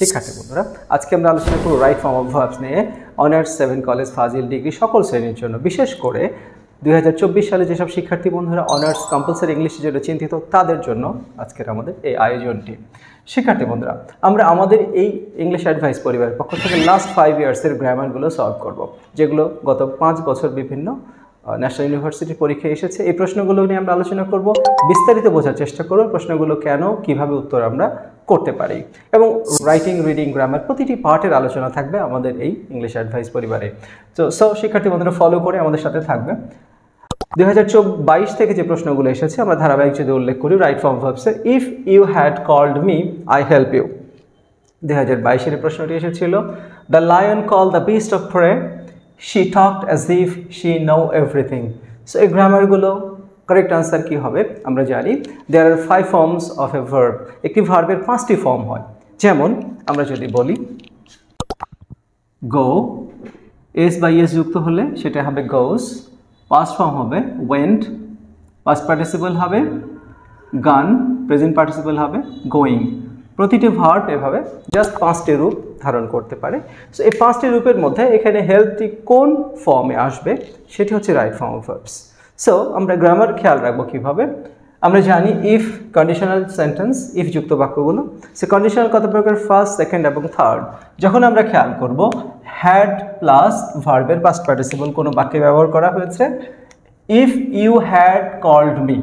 শিক্ষার্থী বন্ধুরা, আজকে আমরা আলোচনা করব রাইট ফর্ম অফ ভার্বস নিয়ে। অনার্স 7 কলেজ ফাজিল ডিগ্রি সকল শ্রেণীর জন্য, বিশেষ করে 2024 সালে যেসব শিক্ষার্থী বন্ধুরা অনার্স কম্পালসারি ইংলিশের জন্য চিন্তিত তাদের জন্য আজকের আমাদের এই আয়োজনটি। শিক্ষার্থী বন্ধুরা, আমরা আমাদের এই ইংলিশ অ্যাডভাইস পরিবারের পক্ষ থেকে লাস্ট 5 ইয়ার্সের গ্রামারগুলো সলভ করব, যেগুলো গত 5 বছর বিভিন্ন ন্যাশনাল ইউনিভার্সিটির পরীক্ষায় এসেছে। এই প্রশ্নগুলো নিয়ে আমরা আলোচনা করব, বিস্তারিত বোঝার চেষ্টা করব প্রশ্নগুলো কেন, কিভাবে উত্তর আমরা করতে পারি, এবং রাইটিং, রিডিং, গ্রামার প্রতিটি পার্টের আলোচনা থাকবে আমাদের এই ইংলিশ অ্যাডভাইস পরিবারে। তো শিক্ষার্থী বন্ধুরা ফলো করে আমাদের সাথে থাকবে। 2022 থেকে যে প্রশ্নগুলো এসেছে আমরা ধারাবাহিক যদি উল্লেখ করি, রাইট ফর্ম ভার্বসে if you had called me I help you. 2022 প্রশ্নটি এসেছিল the lion call the beast of prey, she talked as if she know everything. So এই গ্রামারগুলো কারেক্ট আনসার কি হবে আমরা জানি। There are 5 forms of a verb. একটি ভার্বের 5টি ফর্ম হয়। যেমন আমরা যদি বলি গো, এস বাই এস যুক্ত হলে সেটা হবে গোস। পাস্ট ফর্ম হবে ওয়েন্ট, পাস্ট পার্টিসিপল হবে গান, প্রেজেন্ট পার্টিসিপল হবে গোয়িং। প্রতিটি ভার্ব এভাবে জাস্ট 5টি রূপ ধারণ করতে পারে। সো এই 5টি রূপের মধ্যে এখানে হেল্পটি কোন ফর্মে আসবে সেটি হচ্ছে right form of verbs. So আমরা গ্রামার খেয়াল রাখবো কীভাবে। আমরা জানি ইফ কন্ডিশনাল সেন্টেন্স, ইফ যুক্ত বাক্যগুলো, সে কন্ডিশনাল কত প্রকার, ফার্স্ট, সেকেন্ড এবং থার্ড। যখন আমরা খেয়াল করব হ্যাড প্লাস ভার্বের পাস্ট পার্টিসিপল কোনো বাক্যে ব্যবহার করা হয়েছে, if you had called me,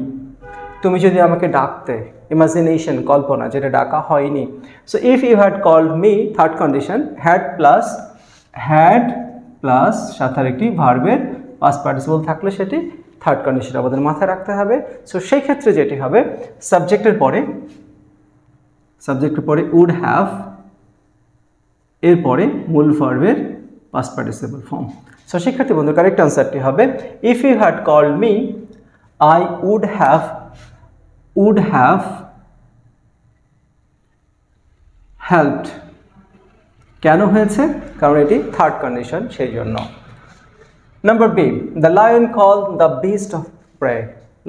তুমি যদি আমাকে ডাকতে, ইমাজিনেশন, কল্পনা, যেটা ডাকা হয়নি। So if you had called me, third condition, had plus সাথে একটি ভার্বের পাস্ট পার্টিসিপল থাকলে সেটি থার্ড কন্ডিশন আমাদের মাথায় রাখতে হবে। সো সেই ক্ষেত্রে যেটি হবে সাবজেক্টের পরে উড হ্যাভ, এরপরে মূল ভার্বের পাস্ট পার্টিসিপল ফর্ম। সো শিক্ষার্থী বন্ধু কারেক্ট আনসারটি হবে if you had called me I would have helped. কেন হয়েছে? কারণ এটি থার্ড কন্ডিশন, সেই জন্য। Number B, the lion called the beast of prey.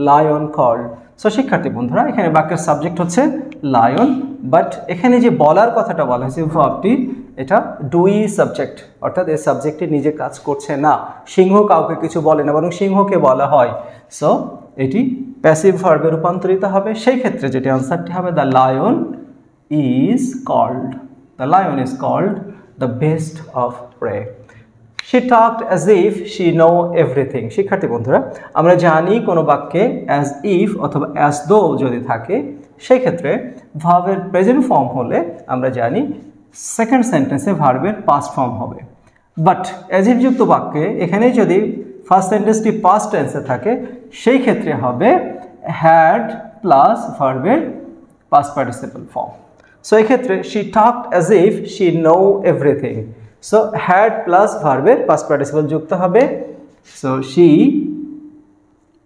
Lion called. So শিক্ষার্থী বন্ধুরা এখানে বাক্যের সাবজেক্ট হচ্ছে লায়ন, বাট এখানে যে বলার কথাটা বলা হয়েছে ভার্বটি, এটা ডুই সাবজেক্ট, অর্থাৎ এই সাবজেক্টটি নিজে কাজ করছে না। সিংহ কাউকে কিছু বলে না, বরং সিংহকে বলা হয়। সো এটি প্যাসিভ ভার্বে রূপান্তরিত হবে। সেই ক্ষেত্রে যেটি আনসারটি হবে the lion is called the best of prey. She talked as if she know everything. শিক্ষার্থী বন্ধুরা আমরা জানি কোনো বাক্যে as if অথবা as though যদি থাকে, সেই ক্ষেত্রে ভার্বের প্রেজেন্ট ফর্ম হলে আমরা জানি সেকেন্ড সেন্টেন্সে ভার্বের পাস্ট ফর্ম হবে। বাট as if যুক্ত বাক্যে এখানে যদি ফার্স্ট সেন্টেন্সটি পাস্ট টেন্সে থাকে, সেই ক্ষেত্রে হবে হ্যাড প্লাস ভার্বের পাস্ট পার্টিসিপল ফর্ম। সো এক্ষেত্রে she talked as if she know everything. So had plus ভার্বের পাস্ট পার্টিসিপল যুক্ত হবে। So she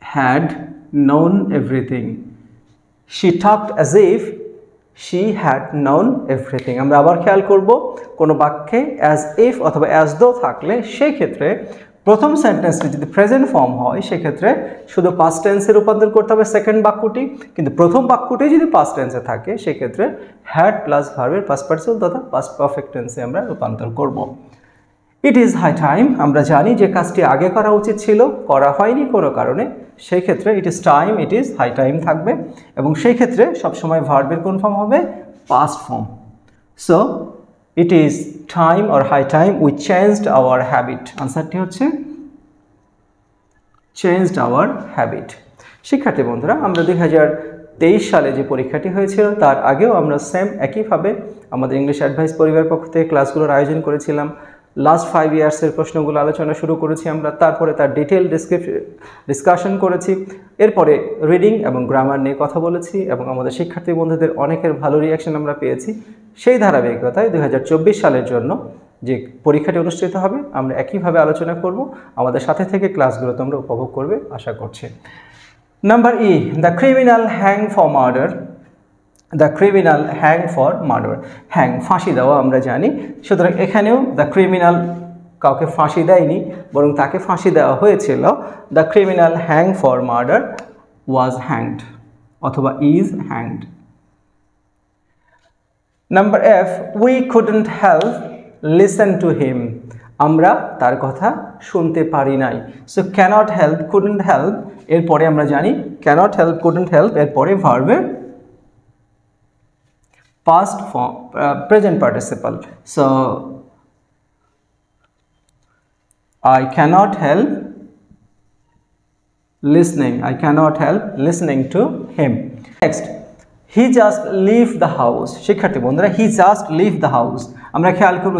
had known everything. She talked as if she had known everything. আমরা আবার খেয়াল করব কোনো বাক্যে অ্যাজ ইফ অথবা অ্যাজ দো থাকলে সেই ক্ষেত্রে প্রথম সেন্টেন্সটি যদি প্রেজেন্ট ফর্ম হয় সেক্ষেত্রে শুধু পাস্ট টেন্সে রূপান্তর করতে হবে সেকেন্ড বাক্যটি, কিন্তু প্রথম বাক্যটি যদি পাস্ট টেন্সে থাকে সেক্ষেত্রে হ্যাড প্লাস ভার্বের পাস্ট পার্টিসিপল তথা পাস্ট পারফেক্ট টেন্সে আমরা রূপান্তর করব। It is high time. আমরা জানি যে কাজটি আগে করা উচিত ছিল, করা হয়নি কোনো কারণে, সেই ক্ষেত্রে it is time, it is high time থাকবে, এবং সেই ক্ষেত্রে সবসময় ভার্বের কোন ফর্ম হবে? Past form. So it is time or high time we changed our habit. আনসারটি হচ্ছে চেঞ্জড আওয়ার হ্যাবিট। শিক্ষার্থী বন্ধুরা আমরা 2023 সালে যে পরীক্ষাটি হয়েছিল তার আগেও আমরা সেম একইভাবে আমাদের ইংলিশ অ্যাডভাইস পরিবার পক্ষ থেকে ক্লাসগুলোর আয়োজন করেছিলাম। লাস্ট 5 ইয়ার্সের প্রশ্নগুলো আলোচনা শুরু করেছি আমরা, তারপরে তার ডিটেল ডিসকাশন করেছি, এরপরে রিডিং এবং গ্রামার নিয়ে কথা বলেছি, এবং আমাদের শিক্ষার্থী বন্ধুদের অনেকের ভালো রিয়াকশন আমরা পেয়েছি। সেই ধারাবাহিকতায় 2024 সালের জন্য যে পরীক্ষাটি অনুষ্ঠিত হবে আমরা একইভাবে আলোচনা করব। আমাদের সাথে থেকে ক্লাসগুলো তোমরা উপভোগ করবে আশা করছি। Number E, the criminal hang for murder. The criminal hang for murder. Hang ফাঁসি দেওয়া আমরা জানি, সুতরাং এখানেও দ্য ক্রিমিনাল কাউকে ফাঁসি দেয়নি, বরং তাকে ফাঁসি দেওয়া হয়েছিল। The criminal hang for murder was hanged অথবা is hanged. Number F, we couldn't help listen to him, আমরা তার কথা শুনতে পারি নাই। So cannot help, couldn't help, এরপরে আমরা জানি ক্যানট হেল্প, কুডন্ট হেল্প, এরপরে ভার্বের past form, present participle. So I cannot help listening, I cannot help listening to him. Next, he just leave the house, শিক্ষার্থী বন্ধুরা he just leave the house, আমরা খেয়াল করব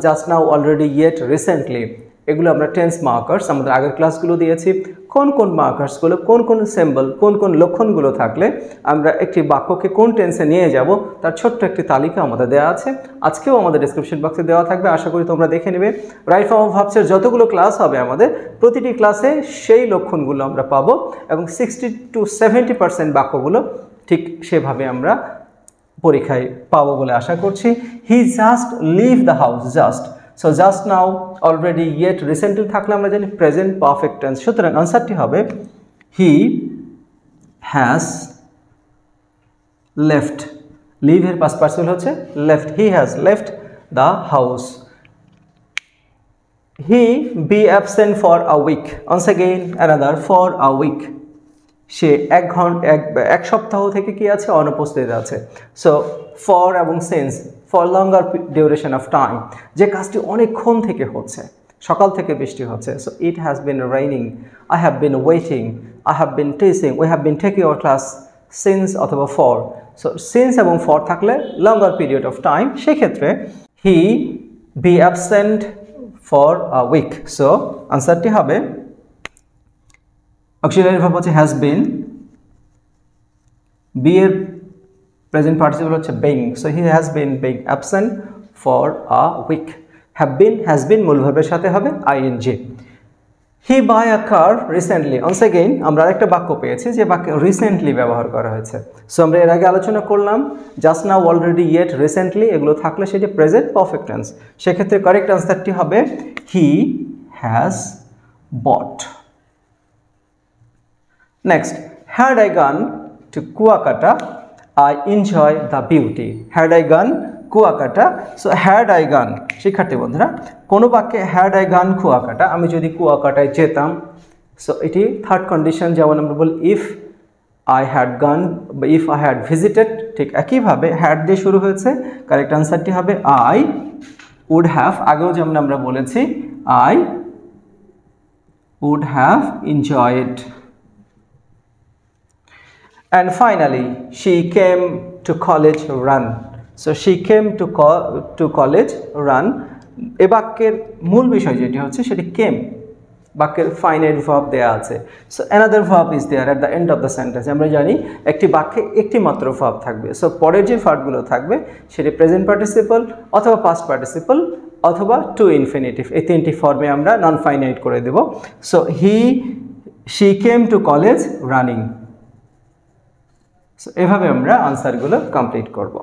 just now, already, yet, recently, এগুলো আমরা tense markers আমাদের আগের ক্লাসগুলো দিয়েছি। কোন কোন মার্কার্সগুলো, কোন কোন সিম্বল, কোন কোন লক্ষণগুলো থাকলে আমরা একটি বাক্যকে কোন টেন্সে নিয়ে যাব তার ছোট্ট একটি তালিকা আমাদের দেওয়া আছে। আজকেও আমাদের ডেসক্রিপশন বক্সে দেওয়া থাকবে, আশা করি তোমরা দেখে নেবে। রাইট ফর্ম অফ ভার্বসের যতগুলো ক্লাস হবে আমাদের প্রতিটি ক্লাসে সেই লক্ষণগুলো আমরা পাবো এবং 60 to 70% বাক্যগুলো ঠিক সেভাবে আমরা পরীক্ষায় পাবো বলে আশা করছি। He just leave the house, just, so just now, already, yet, recently থাকলে আমরা জানি প্রেজেন্ট পারফেক্ট টেন্স। সুতরাং আনসারটি হবে হি হ্যাজ লেফট, লিভ এর পাস্ট পার্টিসিপল হচ্ছে left, he has left the house. He be absent for a week, once again another for a week, সে এক সপ্তাহ থেকে কি আছে, অনুপস্থিত আছে। সো ফর এবং since, for longer duration of time, যে কাজটি অনেকক্ষণ থেকে হচ্ছে, সকাল থেকে বৃষ্টি হচ্ছে। So it has been raining, I have been waiting, I have been teaching, we have been taking our class, since অথবা ফর। সো সিন্স এবং ফর থাকলে লঙ্গার পিরিয়ড অফ টাইম, সেক্ষেত্রে he be absent for a week. So আনসারটি হবে auxiliary verb হচ্ছে has been, be এর present participle হচ্ছে being, so he has been being absent for a week. Has বিন মূল ভার্বের সাথে হবে ING. He by a car recently, once again আমরা একটা বাক্য পেয়েছি যে বাক্যে রিসেন্টলি ব্যবহার করা হয়েছে। সো আমরা এর আগে আলোচনা করলাম just now, already, yet, recently, এগুলো থাকলে সেটি প্রেজেন্ট পারফেক্ট টেন্স। সেক্ষেত্রে কারেক্ট আনসারটি হবে he has bought. Next, had I gone to Kuakata, I enjoy the beauty. Had I gone Kuakata, so had I gone, শিক্ষার্থী বন্ধুরা কোনো বাক্যে had I gone Kuakata, আমি যদি কুয়াকাটায় যেতাম, সো এটি থার্ড কন্ডিশন, যেমন আমরা বলি if I had gone বা if I had visited, ঠিক একইভাবে had দিয়ে শুরু হয়েছে। কারেক্ট আনসারটি হবে I would have, আগেও যেমন আমরা বলেছি I would have enjoyed. And finally, she came to college run. So she came to college run. এ বাক্যের মূল বিষয় যেটি হচ্ছে সেটি came, বাক্যের ফাইনাইট ভার্ব দেয়া আছে। So another verb is there at the end of the sentence. আমরা জানি একটি বাক্যে একটি মাত্র ভার্ব থাকবে। সো পরের যে ভার্বগুলো থাকবে সেটি প্রেজেন্ট পার্টিসিপল অথবা পাস্ট পার্টিসিপল অথবা টু ইনফিনিটিভ, এই তিনটি ফর্মে আমরা নন ফাইনাইট করে দেব। So she came to college running. So এভাবে আমরা আনসারগুলো কমপ্লিট করব।